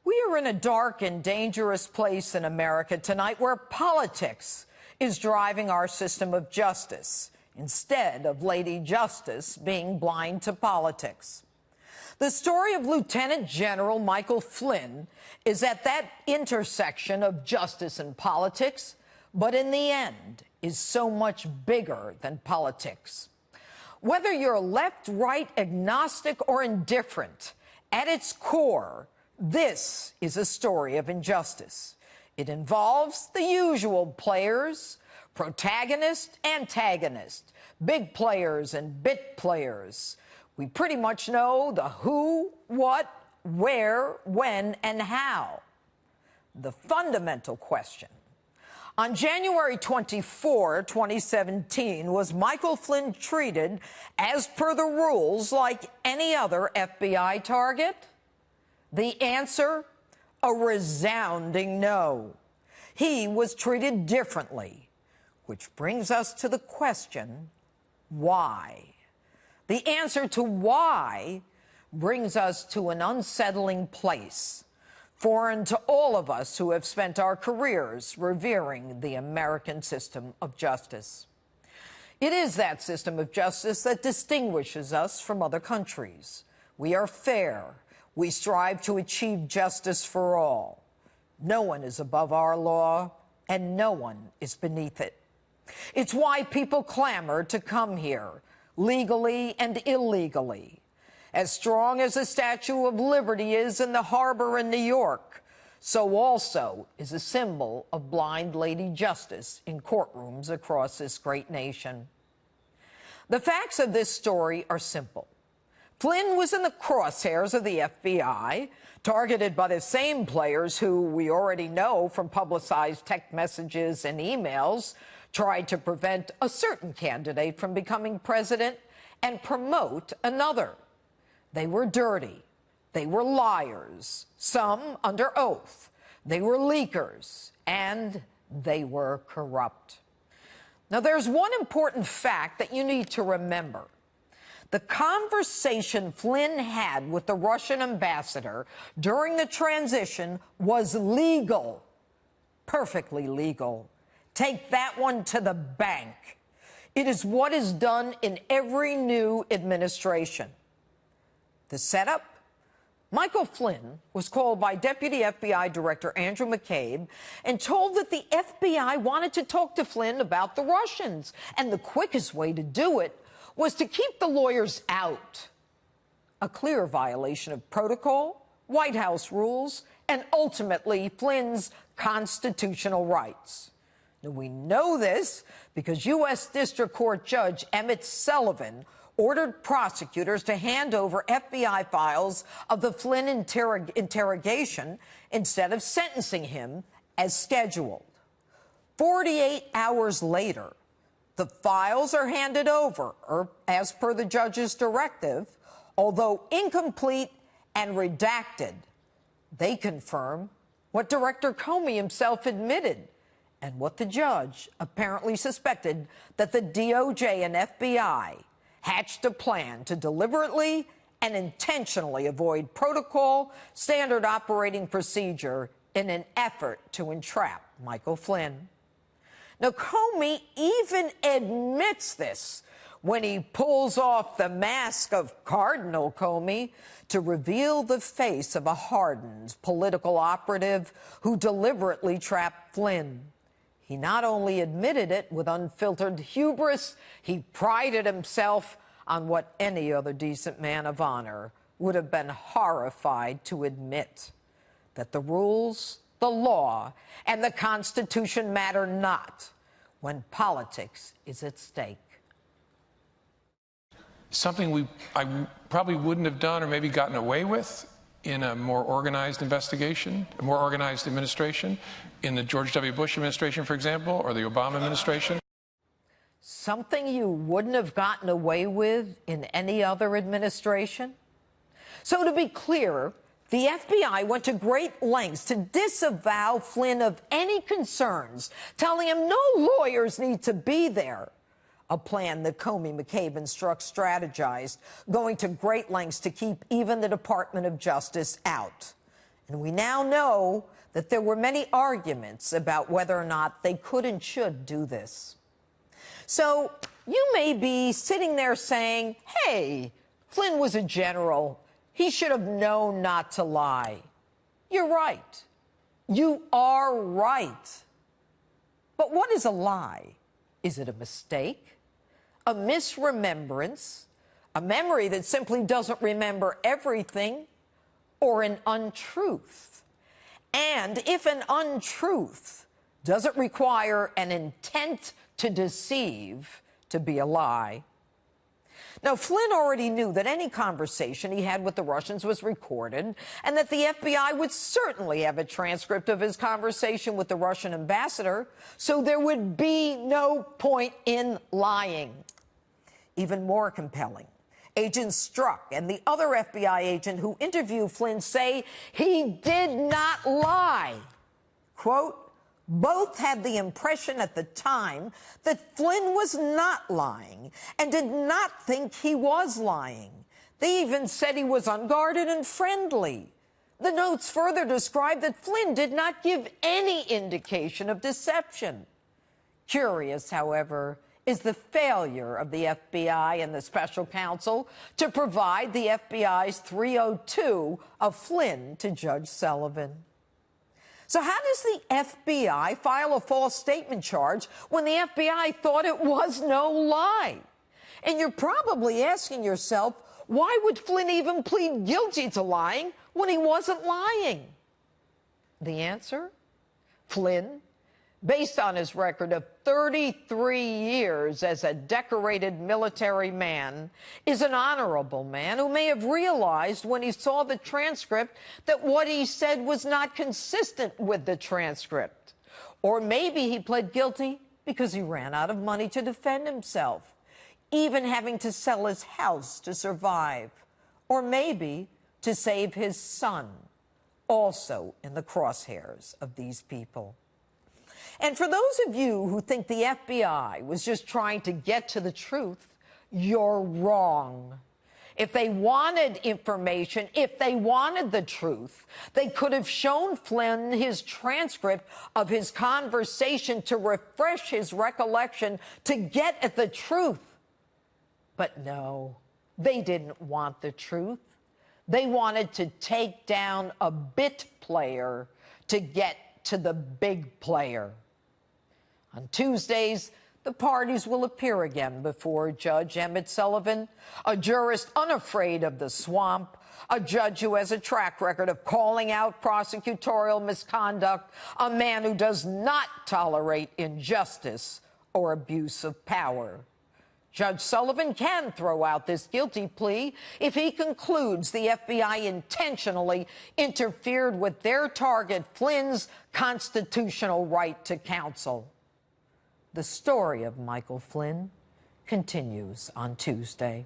We are in a dark and dangerous place in America tonight where politics is driving our system of justice instead of Lady Justice being blind to politics. The story of Lieutenant General Michael Flynn is at that intersection of justice and politics, but in the end is so much bigger than politics. Whether you're left, right, agnostic, or indifferent, at its core, this is a story of injustice. It involves the usual players, protagonist, antagonist, big players and bit players. We pretty much know the who, what, where, when, and how. The fundamental question: on January 24, 2017, was Michael Flynn treated as per the rules like any other FBI target? The answer? A resounding no. He was treated differently, which brings us to the question, why? The answer to why brings us to an unsettling place, foreign to all of us who have spent our careers revering the American system of justice. It is that system of justice that distinguishes us from other countries. We are fair. We strive to achieve justice for all. No one is above our law, and no one is beneath it. It's why people clamor to come here, legally and illegally. As strong as the Statue of Liberty is in the harbor in New York, so also is a symbol of blind Lady Justice in courtrooms across this great nation. The facts of this story are simple. Flynn was in the crosshairs of the FBI, targeted by the same players who, we already know from publicized text messages and emails, tried to prevent a certain candidate from becoming president and promote another. They were dirty. They were liars, some under oath. They were leakers, and they were corrupt. Now, there's one important fact that you need to remember. The conversation Flynn had with the Russian ambassador during the transition was legal, perfectly legal. Take that one to the bank. It is what is done in every new administration. The setup? Michael Flynn was called by Deputy FBI Director Andrew McCabe and told that the FBI wanted to talk to Flynn about the Russians, and the quickest way to do it was to keep the lawyers out. A clear violation of protocol, White House rules, and ultimately Flynn's constitutional rights. Now, we know this because U.S. District Court Judge Emmett Sullivan ordered prosecutors to hand over FBI files of the Flynn interrogation instead of sentencing him as scheduled. 48 hours later, the files are handed over, as per the judge's directive, although incomplete and redacted. They confirm what Director Comey himself admitted and what the judge apparently suspected, that the DOJ and FBI hatched a plan to deliberately and intentionally avoid protocol, standard operating procedure in an effort to entrap Michael Flynn. Now, Comey even admits this when he pulls off the mask of Cardinal Comey to reveal the face of a hardened political operative who deliberately trapped Flynn. He not only admitted it with unfiltered hubris, he prided himself on what any other decent man of honor would have been horrified to admit: that the rules, the law, and the Constitution matter not when politics is at stake. Something I probably wouldn't have done or maybe gotten away with in a more organized investigation, a more organized administration, in the George W. Bush administration, for example, or the Obama administration. Something you wouldn't have gotten away with in any other administration? So, to be clear, the FBI went to great lengths to disavow Flynn of any concerns, telling him no lawyers need to be there. A plan that Comey, McCabe, and Strzok strategized, going to great lengths to keep even the Department of Justice out. And we now know that there were many arguments about whether or not they could and should do this. So you may be sitting there saying, hey, Flynn was a general. He should have known not to lie. You're right. You are right. But what is a lie? Is it a mistake? A misremembrance? A memory that simply doesn't remember everything? Or an untruth? And if an untruth doesn't require an intent to deceive to be a lie. Now, Flynn already knew that any conversation he had with the Russians was recorded and that the FBI would certainly have a transcript of his conversation with the Russian ambassador, so there would be no point in lying. Even more compelling, Agent Strzok and the other FBI agent who interviewed Flynn say he did not lie. Quote, both had the impression at the time that Flynn was not lying and did not think he was lying. They even said he was unguarded and friendly. The notes further described that Flynn did not give any indication of deception. Curious, however, is the failure of the FBI and the special counsel to provide the FBI's 302 of Flynn to Judge Sullivan. So how does the FBI file a false statement charge when the FBI thought it was no lie? And you're probably asking yourself, why would Flynn even plead guilty to lying when he wasn't lying? The answer? Flynn, based on his record of 33 years as a decorated military man, is an honorable man who may have realized when he saw the transcript that what he said was not consistent with the transcript. Or maybe he pled guilty because he ran out of money to defend himself, even having to sell his house to survive. Or maybe to save his son, also in the crosshairs of these people. And for those of you who think the FBI was just trying to get to the truth, you're wrong. If they wanted information, if they wanted the truth, they could have shown Flynn his transcript of his conversation to refresh his recollection to get at the truth. But no, they didn't want the truth. They wanted to take down a bit player to get to the big player. On Tuesdays, the parties will appear again before Judge Emmett Sullivan, a jurist unafraid of the swamp, a judge who has a track record of calling out prosecutorial misconduct, a man who does not tolerate injustice or abuse of power. Judge Sullivan can throw out this guilty plea if he concludes the FBI intentionally interfered with their target, Flynn's constitutional right to counsel. The story of Michael Flynn continues on Tuesday.